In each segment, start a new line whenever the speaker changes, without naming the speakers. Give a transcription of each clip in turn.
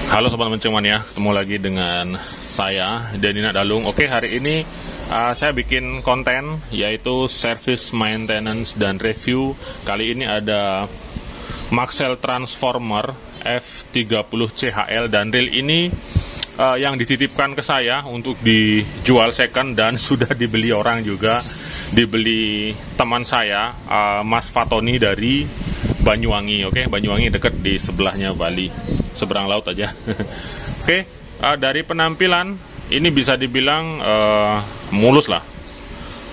Halo Sobat Menceng Mania, ketemu lagi dengan saya Denny Nadalung. Oke, hari ini saya bikin konten yaitu service maintenance dan review. Kali ini ada Maxell Transformer F30 CHL, dan reel ini yang dititipkan ke saya untuk dijual second dan sudah dibeli orang juga. Dibeli teman saya, Mas Fatoni dari Banyuwangi. Oke, Banyuwangi dekat di sebelahnya Bali, seberang laut aja. Oke, dari penampilan ini bisa dibilang mulus lah,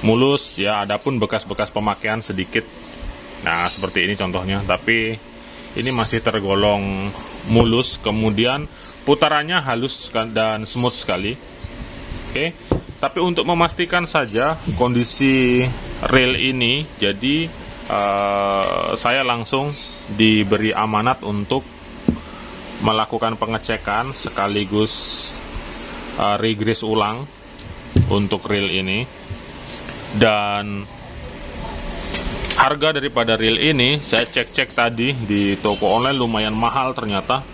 mulus ya. Adapun bekas-bekas pemakaian sedikit. Nah, seperti ini contohnya, tapi ini masih tergolong mulus. Kemudian putarannya halus dan smooth sekali. Oke, tapi untuk memastikan saja kondisi reel ini, jadi saya langsung diberi amanat untuk melakukan pengecekan sekaligus regrease ulang untuk reel ini. Dan harga daripada reel ini saya cek-cek tadi di toko online, lumayan mahal ternyata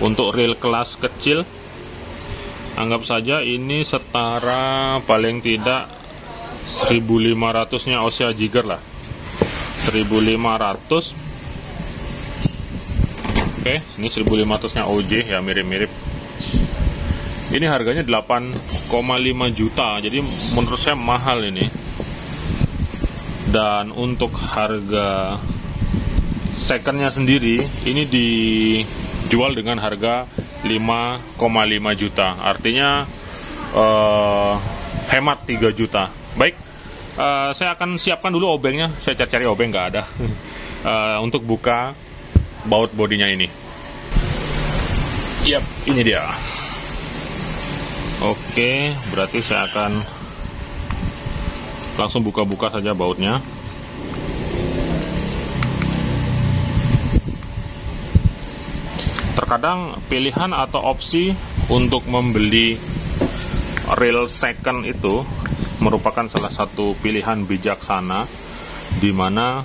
untuk reel kelas kecil. Anggap saja ini setara paling tidak 1500-nya Ossia Jigger lah, 1500. Oke, ini 1500-nya OJ ya, mirip-mirip. Ini harganya 8,5 juta, jadi menurut saya mahal ini. Dan untuk harga secondnya sendiri ini dijual dengan harga 5,5 juta, artinya hemat 3 juta. Baik, saya akan siapkan dulu obengnya. Saya cari obeng, nggak ada. Untuk buka baut bodinya ini. Yap, ini dia. Oke, berarti saya akan langsung buka-buka saja bautnya. Terkadang pilihan atau opsi untuk membeli reel second itu merupakan salah satu pilihan bijaksana, di mana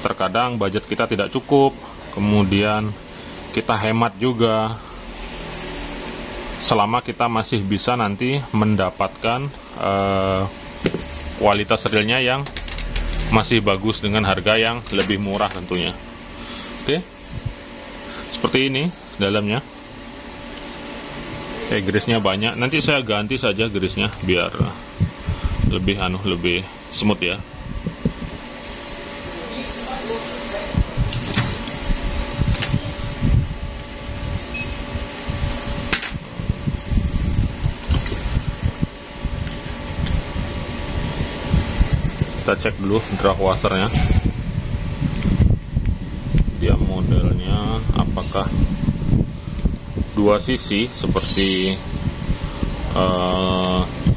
terkadang budget kita tidak cukup, kemudian kita hemat juga, selama kita masih bisa nanti mendapatkan kualitas reelnya yang masih bagus dengan harga yang lebih murah tentunya. Oke, seperti ini dalamnya. Grease-nya banyak, nanti saya ganti saja grease-nya biar lebih lebih smooth ya. Kita cek dulu drag washernya, dia modelnya apakah dua sisi seperti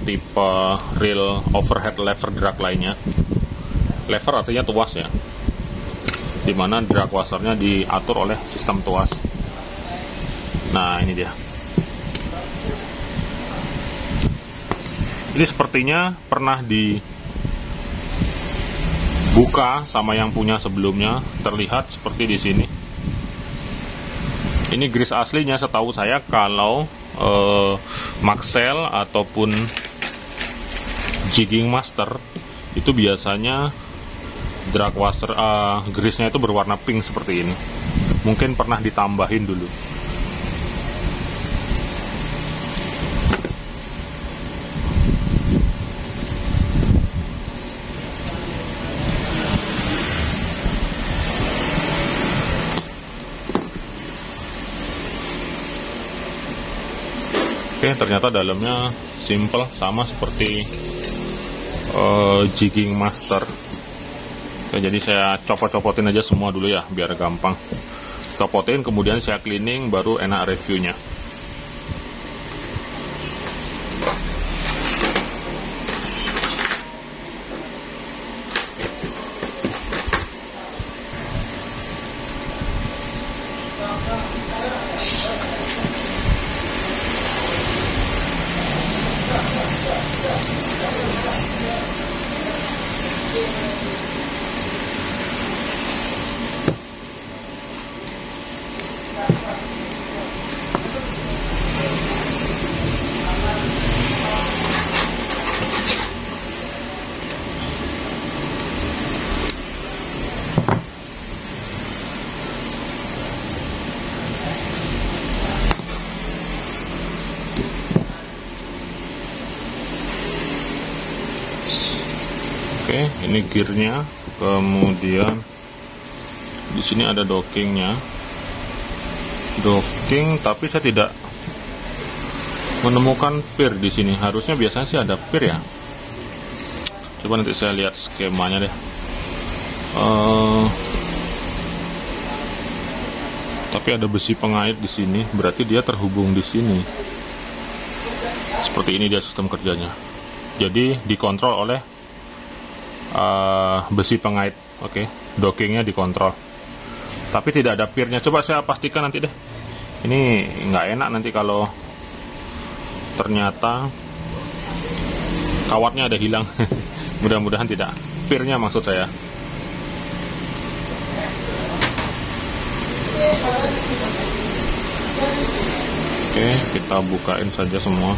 tipe reel overhead lever drag lainnya. Lever artinya tuas ya, dimana drag washernya diatur oleh sistem tuas. Nah, ini dia. Ini sepertinya pernah dibuka sama yang punya sebelumnya, terlihat seperti di sini. Ini grease aslinya setahu saya kalau Maxell ataupun Jigging Master itu biasanya drag washer grease-nya itu berwarna pink seperti ini. Mungkin pernah ditambahin dulu. Oke, ternyata dalamnya simple, sama seperti Jigging Master. Oke, jadi saya copot-copotin aja semua dulu ya, biar gampang. Copotin, kemudian saya cleaning, baru enak reviewnya. ini gearnya, kemudian di sini ada dockingnya, tapi saya tidak menemukan pir di sini. Harusnya biasanya sih ada pir ya. Coba nanti saya lihat skemanya deh. Tapi ada besi pengait di sini, berarti dia terhubung di sini. Seperti ini dia sistem kerjanya. Jadi dikontrol oleh besi pengait. Oke, dockingnya dikontrol. Tapi tidak ada pirnya. Coba saya pastikan nanti deh. Ini nggak enak nanti kalau ternyata kawatnya ada hilang. Mudah-mudahan tidak. Pirnya maksud saya. Oke, kita bukain saja semua.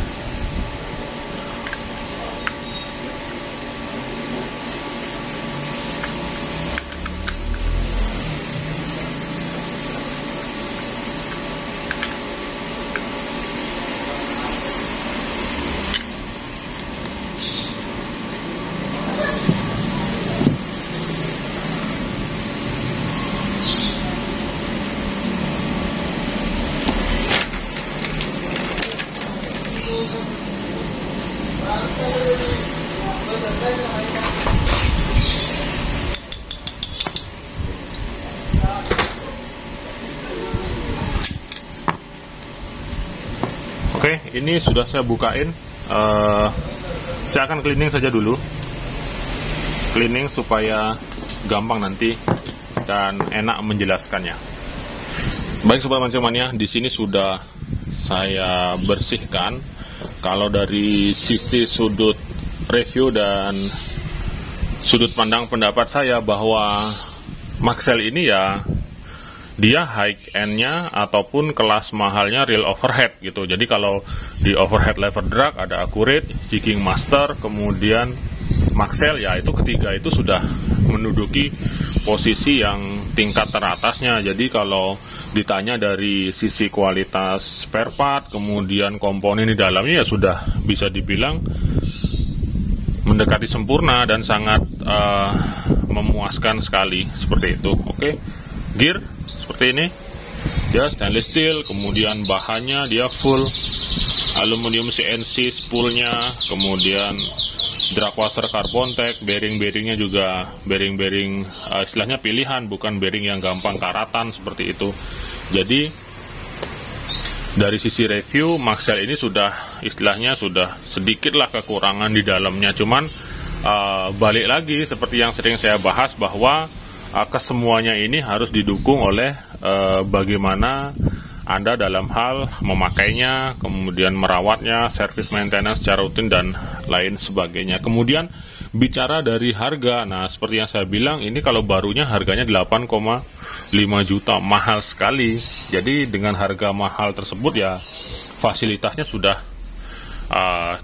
Oke, ini sudah saya bukain. Saya akan cleaning saja dulu. Cleaning supaya gampang nanti dan enak menjelaskannya. Baik sobat mancing mania, di sini sudah saya bersihkan. Kalau dari sisi sudut review dan sudut pandang pendapat saya bahwa Maxell ini ya dia high end-nya ataupun kelas mahalnya real overhead gitu. Jadi kalau di overhead lever drag ada Accurate, Jigging Master, kemudian Maxell ya itu ketiga itu sudah menduduki posisi yang tingkat teratasnya. Jadi kalau ditanya dari sisi kualitas spare part, kemudian komponen di dalamnya ya sudah bisa dibilang mendekati sempurna dan sangat memuaskan sekali seperti itu. Oke, gear seperti ini, dia stainless steel, kemudian bahannya dia full aluminium CNC spoolnya, kemudian drag washer carbon tech, bearing-bearingnya juga bearing-bearing istilahnya pilihan, bukan bearing yang gampang karatan seperti itu. Jadi dari sisi review Maxell ini sudah istilahnya sudah sedikitlah kekurangan di dalamnya, cuman balik lagi seperti yang sering saya bahas bahwa kesemuanya ini harus didukung oleh bagaimana Anda dalam hal memakainya, kemudian merawatnya, service maintenance secara rutin dan lain sebagainya. Kemudian bicara dari harga, nah seperti yang saya bilang ini kalau barunya harganya 8,5 juta, mahal sekali. Jadi dengan harga mahal tersebut ya fasilitasnya sudah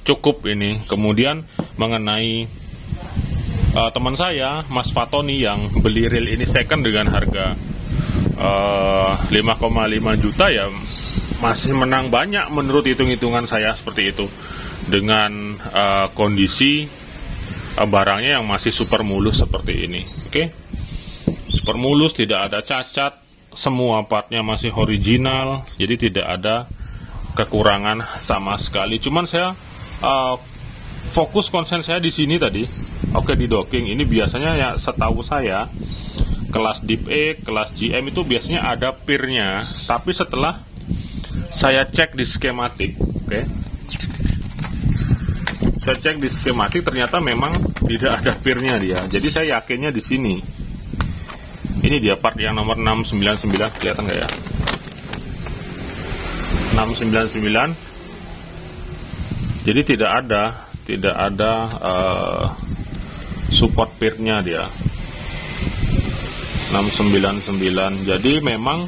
cukup ini. Kemudian mengenai teman saya, Mas Fatoni yang beli reel ini second dengan harga 5,5 juta ya masih menang banyak menurut hitung-hitungan saya seperti itu. Dengan kondisi barangnya yang masih super mulus seperti ini. Oke, super mulus, tidak ada cacat, semua partnya masih original, jadi tidak ada kekurangan sama sekali. Cuman saya fokus konsen saya di sini tadi. Oke, di docking ini biasanya ya setahu saya kelas Deep E, kelas GM itu biasanya ada pirnya. Tapi setelah saya cek di skematik, oke, saya cek di skematik ternyata memang tidak ada pirnya dia. Jadi saya yakinnya di sini. Ini dia part yang nomor 699, kelihatan nggak ya? 699. Jadi tidak ada support pirnya dia 699. Jadi memang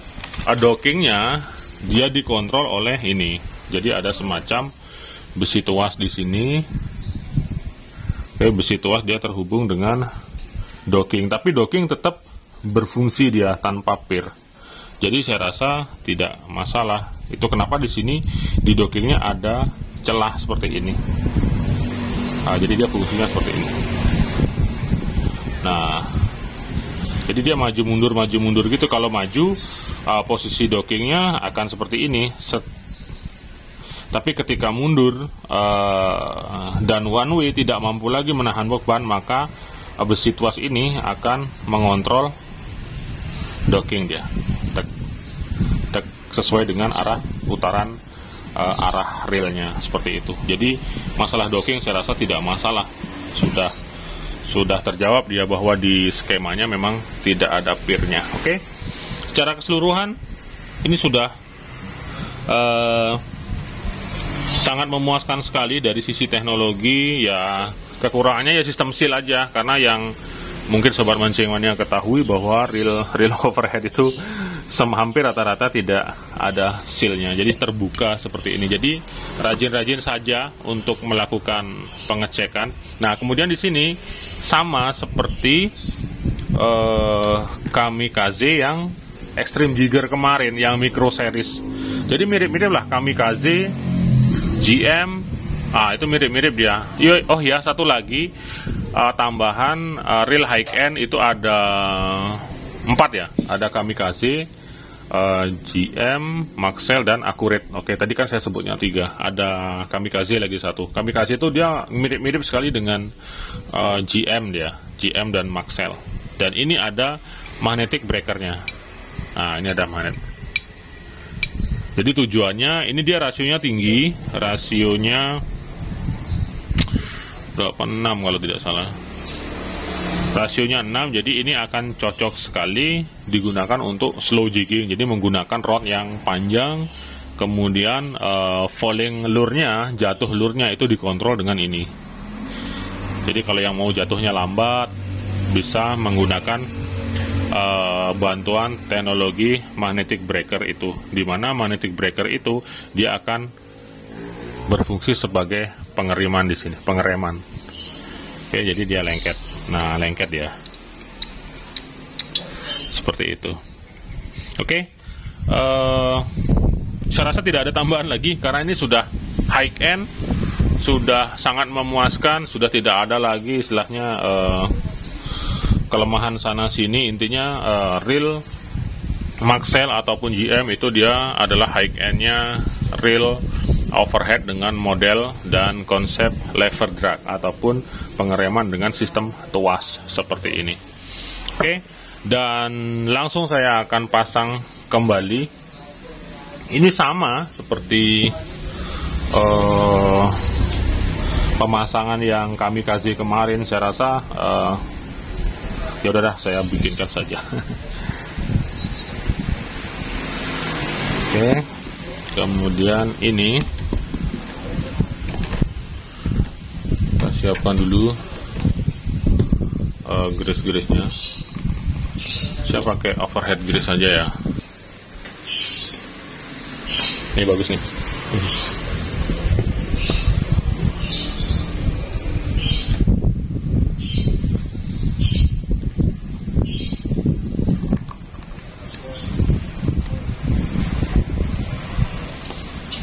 dockingnya dia dikontrol oleh ini. Jadi ada semacam besi tuas di sini. Oke, besi tuas dia terhubung dengan docking, tapi docking tetap berfungsi dia tanpa pir. Jadi saya rasa tidak masalah. Itu kenapa di sini di dockingnya ada celah seperti ini. Nah, jadi dia fungsinya seperti ini. Nah, jadi dia maju mundur gitu. Kalau maju, posisi dockingnya akan seperti ini. Tapi ketika mundur dan one way tidak mampu lagi menahan beban, maka besi tuas ini akan mengontrol docking dia, sesuai dengan arah putaran arah relnya, seperti itu. Jadi masalah docking saya rasa tidak masalah, sudah terjawab dia bahwa di skemanya memang tidak ada pirnya. Oke, secara keseluruhan ini sudah sangat memuaskan sekali dari sisi teknologi. Ya kekurangannya ya sistem seal aja, karena yang mungkin sobat mancing mania ketahui bahwa reel overhead itu hampir rata-rata tidak ada sealnya, jadi terbuka seperti ini. Jadi rajin-rajin saja untuk melakukan pengecekan. Nah, kemudian di sini sama seperti Kamikaze yang Extreme Jigger kemarin, yang micro series. Jadi mirip-mirip lah Kamikaze, GM. Itu mirip-mirip dia. Oh ya, satu lagi tambahan reel high end itu ada 4 ya. Ada Kamikaze, GM, Maxell, dan Accurate. Oke, tadi kan saya sebutnya 3. Ada Kamikaze lagi 1. Kamikaze itu dia mirip-mirip sekali dengan GM dia, GM dan Maxell. Dan ini ada magnetic breakernya. Nah, ini ada magnet. Jadi tujuannya, ini dia rasionya tinggi, rasionya 6 kalau tidak salah. Rasionya 6, jadi ini akan cocok sekali digunakan untuk slow jigging. Jadi menggunakan rod yang panjang, kemudian falling lure-nya, jatuh lure-nya itu dikontrol dengan ini. Jadi kalau yang mau jatuhnya lambat, bisa menggunakan bantuan teknologi magnetic breaker itu, dimana magnetic breaker itu dia akan berfungsi sebagai pengereman di sini, pengereman. Oke, jadi dia lengket. Nah, lengket dia seperti itu. Oke, saya rasa tidak ada tambahan lagi karena ini sudah high end, sudah sangat memuaskan, sudah tidak ada lagi istilahnya kelemahan sana sini. Intinya reel Maxell ataupun GM itu dia adalah high end-nya reel overhead dengan model dan konsep lever drag ataupun pengereman dengan sistem tuas seperti ini. Oke, dan langsung saya akan pasang kembali. Ini sama seperti pemasangan yang Kamikaze kemarin. Saya rasa ya udah, saya bikinkan saja. Oke, kemudian ini kita siapkan dulu grease-grease-nya. Saya pakai overhead grease saja ya. Ini bagus nih.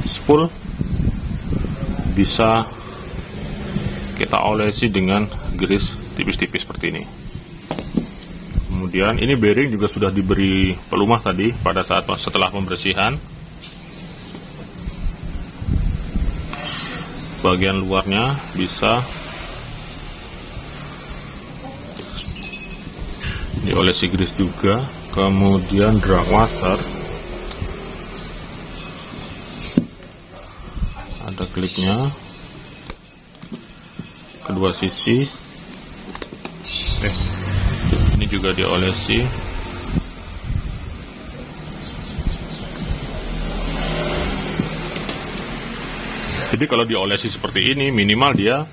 Spool bisa kita olesi dengan grease tipis-tipis seperti ini. Kemudian ini bearing juga sudah diberi pelumah tadi pada saat setelah pembersihan. Bagian luarnya bisa diolesi grease juga. Kemudian drag washer, ada klipnya kedua sisi. Ini juga diolesi. Jadi kalau diolesi seperti ini, minimal dia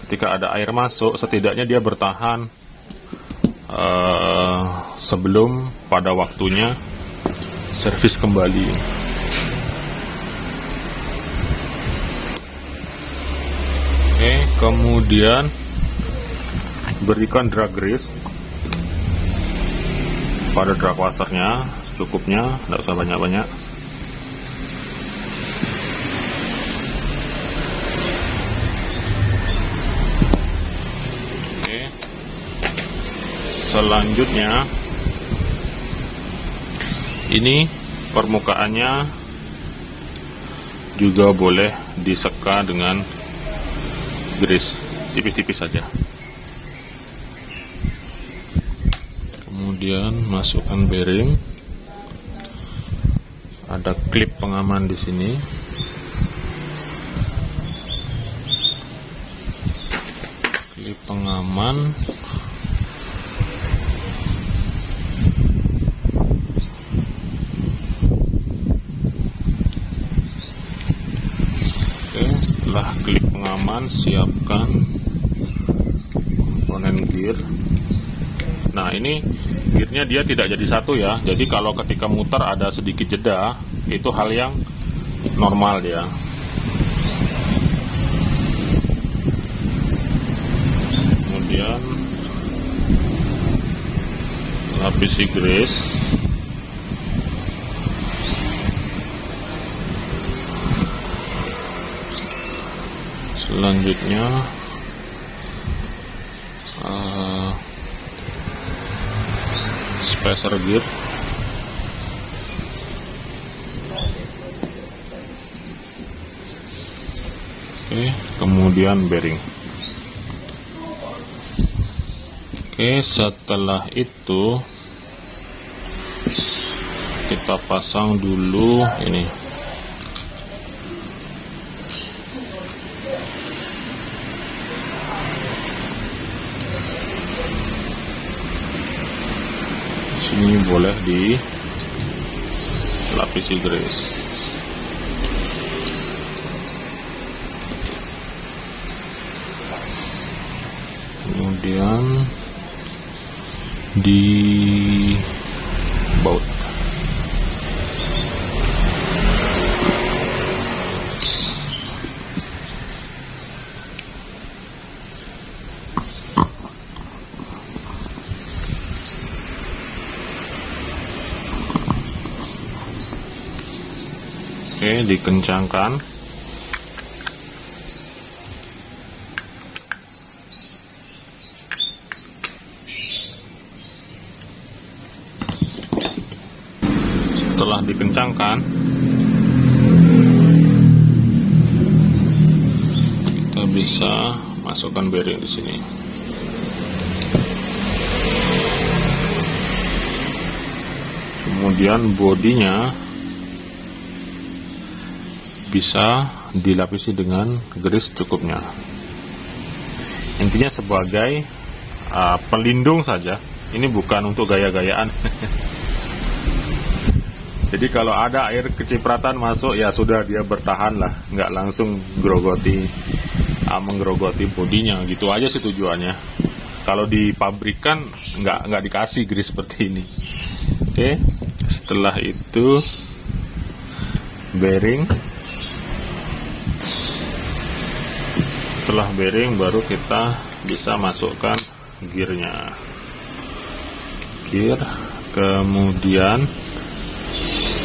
ketika ada air masuk, setidaknya dia bertahan sebelum pada waktunya servis kembali. Oke, kemudian berikan drag grease pada drag washernya secukupnya, tidak usah banyak-banyak. Oke, Selanjutnya ini permukaannya juga boleh diseka dengan grease tipis-tipis saja. Kemudian masukkan bearing. Ada klip pengaman di sini. Klip pengaman. Setelah klip pengaman, siapkan komponen gear. Nah, ini gearnya dia tidak jadi satu ya. Jadi kalau ketika muter ada sedikit jeda, itu hal yang normal dia. Kemudian lapisi grease. Selanjutnya spacer gear. Oke, kemudian bearing. Oke, setelah itu kita pasang dulu ini. Sini boleh dilapisi grease. Kemudian di baut. Oke, dikencangkan. Setelah dikencangkan, kita bisa masukkan bearing di sini. Kemudian bodinya bisa dilapisi dengan grease cukupnya. Intinya sebagai pelindung saja. Ini bukan untuk gaya-gayaan. Jadi kalau ada air kecipratan masuk, ya sudah, dia bertahan lah, nggak langsung menggerogoti bodinya. Gitu aja sih tujuannya. Kalau di pabrikan nggak dikasih grease seperti ini. Oke, setelah itu bearing. Setelah bearing baru kita bisa masukkan gearnya. Gear, kemudian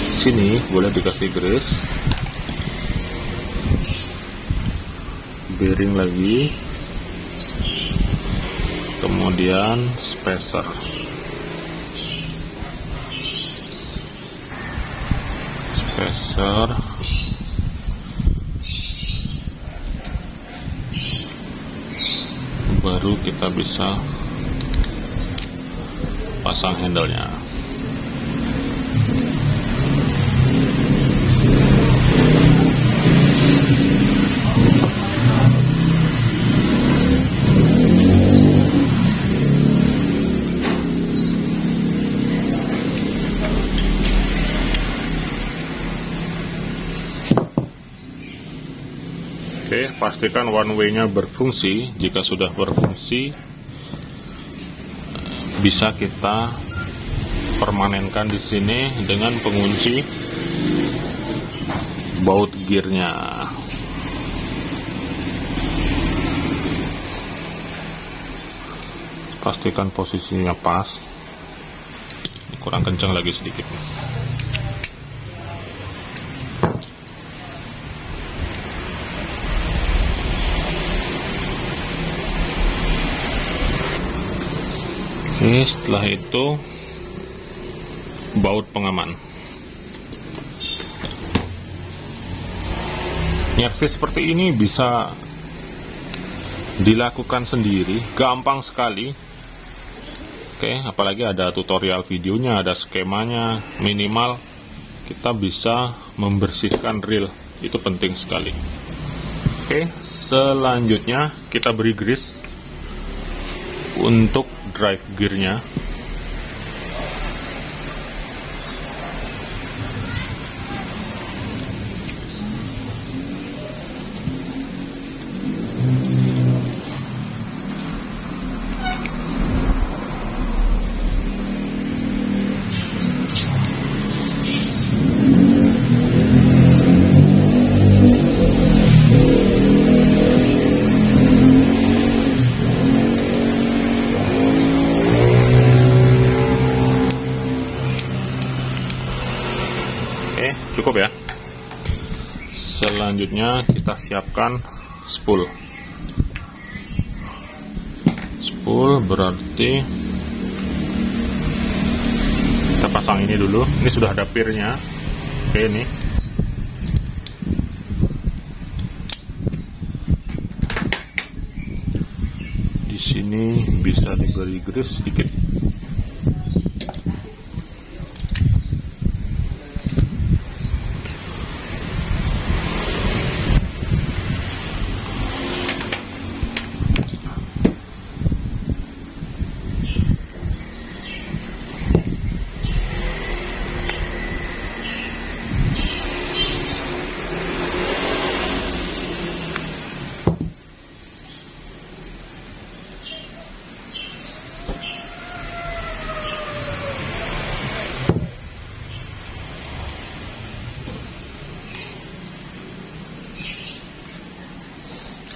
sini boleh dikasih grease. Bearing lagi. Kemudian spacer. Spacer. Baru kita bisa pasang handle-nya. Oke, pastikan one way-nya berfungsi. Jika sudah berfungsi, bisa kita permanenkan di sini dengan pengunci baut gearnya. Pastikan posisinya pas. Kurang kencang lagi sedikit. Oke, setelah itu baut pengaman. Nyervis seperti ini bisa dilakukan sendiri, gampang sekali. Oke, apalagi ada tutorial videonya, ada skemanya, minimal kita bisa membersihkan reel, itu penting sekali. Oke, selanjutnya kita beri grease untuk drive gearnya. Oke, cukup ya. Selanjutnya kita siapkan spool. Spool berarti kita pasang ini dulu. Ini sudah ada pirnya. Oke, ini. Di sini bisa diberi grease sedikit.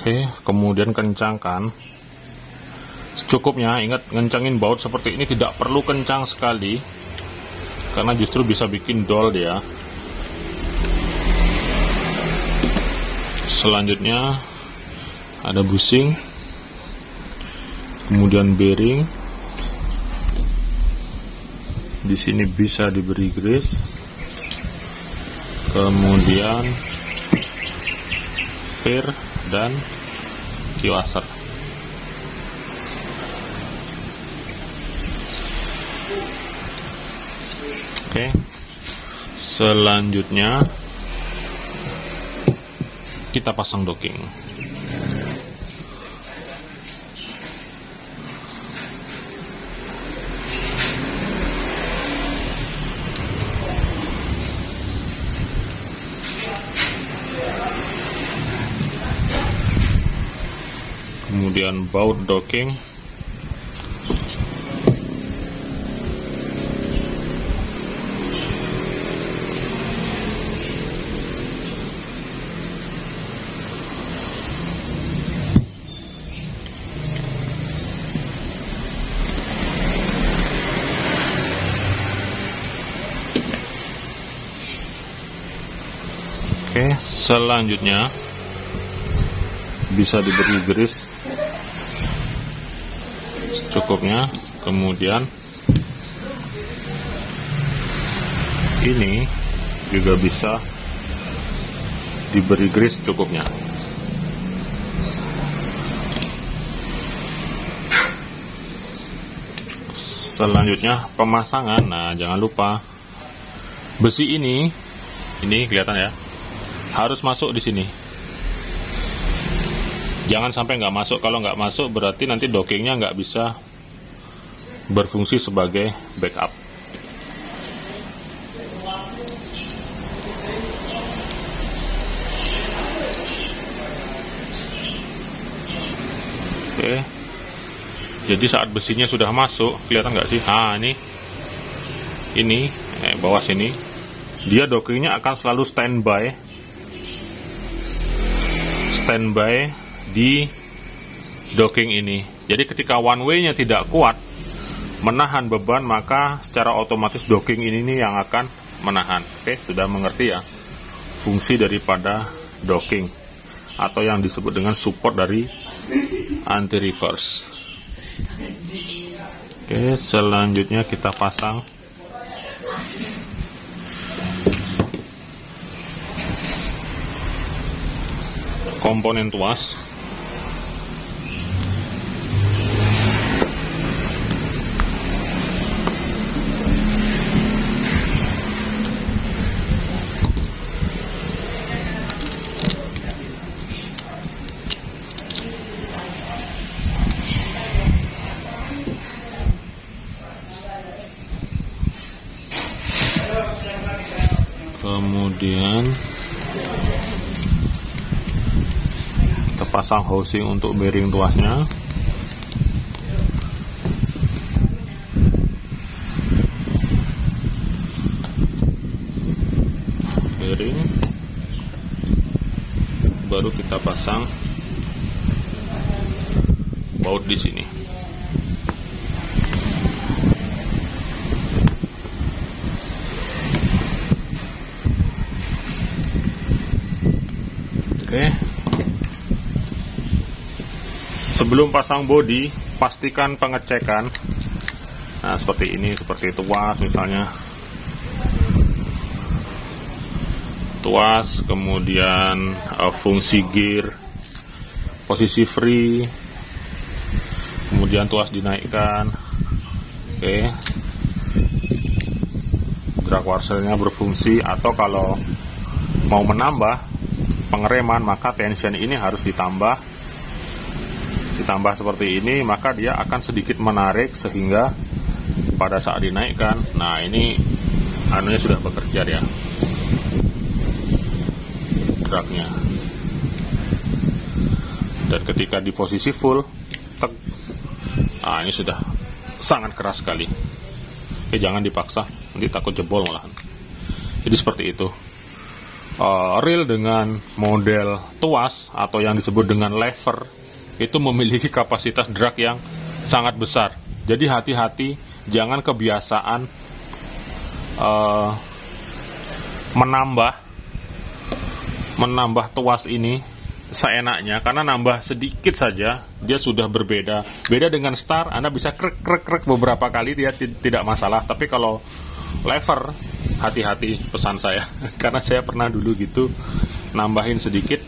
Oke, kemudian kencangkan secukupnya. Ingat, ngencangin baut seperti ini tidak perlu kencang sekali, karena justru bisa bikin dol dia. Selanjutnya ada bushing, kemudian bearing. Di sini bisa diberi grease, kemudian pir dan kiwaser. Oke, selanjutnya kita pasang docking. Kemudian baut docking. Oke, selanjutnya bisa diberi grease secukupnya. Kemudian ini juga bisa diberi grease cukupnya. Selanjutnya pemasangan. Nah, jangan lupa besi ini kelihatan ya, harus masuk di sini. Jangan sampai nggak masuk. Kalau nggak masuk berarti nanti dockingnya nggak bisa berfungsi sebagai backup. Oke, jadi saat besinya sudah masuk, kelihatan nggak sih? Nah, ini bawah sini, dia dockingnya akan selalu standby di docking ini. Jadi ketika one way-nya tidak kuat menahan beban, maka secara otomatis docking ini yang akan menahan. Oke, sudah mengerti ya fungsi daripada docking, atau yang disebut dengan support dari anti reverse. Oke, selanjutnya kita pasang komponen tuas. Kemudian kita pasang housing untuk bearing tuasnya. Bearing, baru kita pasang baut di sini. Oke. Sebelum pasang bodi, pastikan pengecekan. Nah, seperti ini, seperti tuas misalnya. Tuas, kemudian fungsi gear, posisi free, kemudian tuas dinaikkan. Oke. Drag washernya berfungsi, atau kalau mau menambah pengereman, maka tension ini harus ditambah seperti ini, maka dia akan sedikit menarik sehingga pada saat dinaikkan, nah ini anunya sudah bekerja ya, dragnya. Dan ketika di posisi full, tek, nah ini sudah sangat keras sekali. Oke, jangan dipaksa, nanti takut jebol malahan. Jadi seperti itu. Reel dengan model tuas atau yang disebut dengan lever itu memiliki kapasitas drag yang sangat besar. Jadi hati-hati, jangan kebiasaan menambah tuas ini seenaknya, karena nambah sedikit saja dia sudah berbeda. Beda dengan star, Anda bisa krek beberapa kali, dia tidak masalah. Tapi kalau lever, hati-hati, pesan saya. Karena saya pernah dulu gitu, nambahin sedikit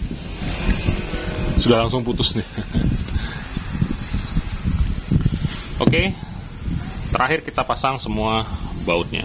sudah langsung putus nih. Oke, terakhir kita pasang semua bautnya.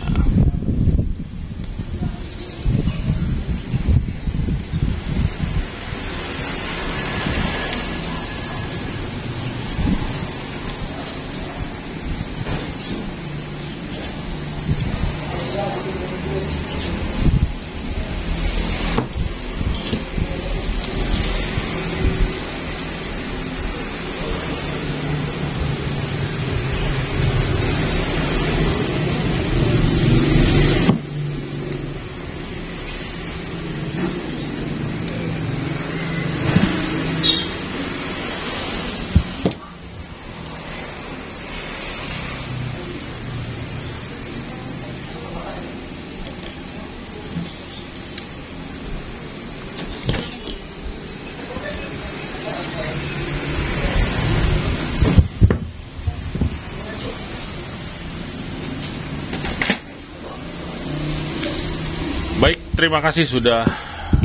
Baik, terima kasih sudah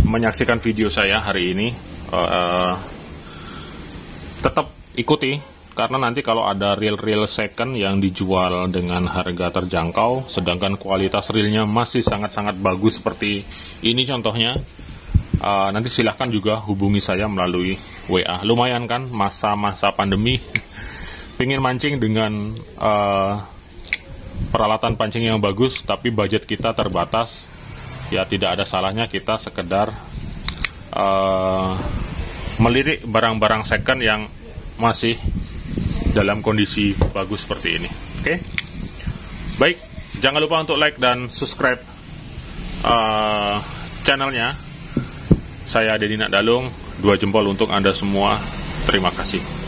menyaksikan video saya hari ini. Tetap ikuti, karena nanti kalau ada reel-reel second yang dijual dengan harga terjangkau, sedangkan kualitas reelnya masih sangat-sangat bagus seperti ini contohnya, nanti silahkan juga hubungi saya melalui WA. Lumayan kan, masa-masa pandemi, pengen mancing dengan peralatan pancing yang bagus, tapi budget kita terbatas. Ya tidak ada salahnya kita sekedar melirik barang-barang second yang masih dalam kondisi bagus seperti ini. Oke? Baik, jangan lupa untuk like dan subscribe channelnya. Saya Deddy Nakdalung, 2 jempol untuk Anda semua. Terima kasih.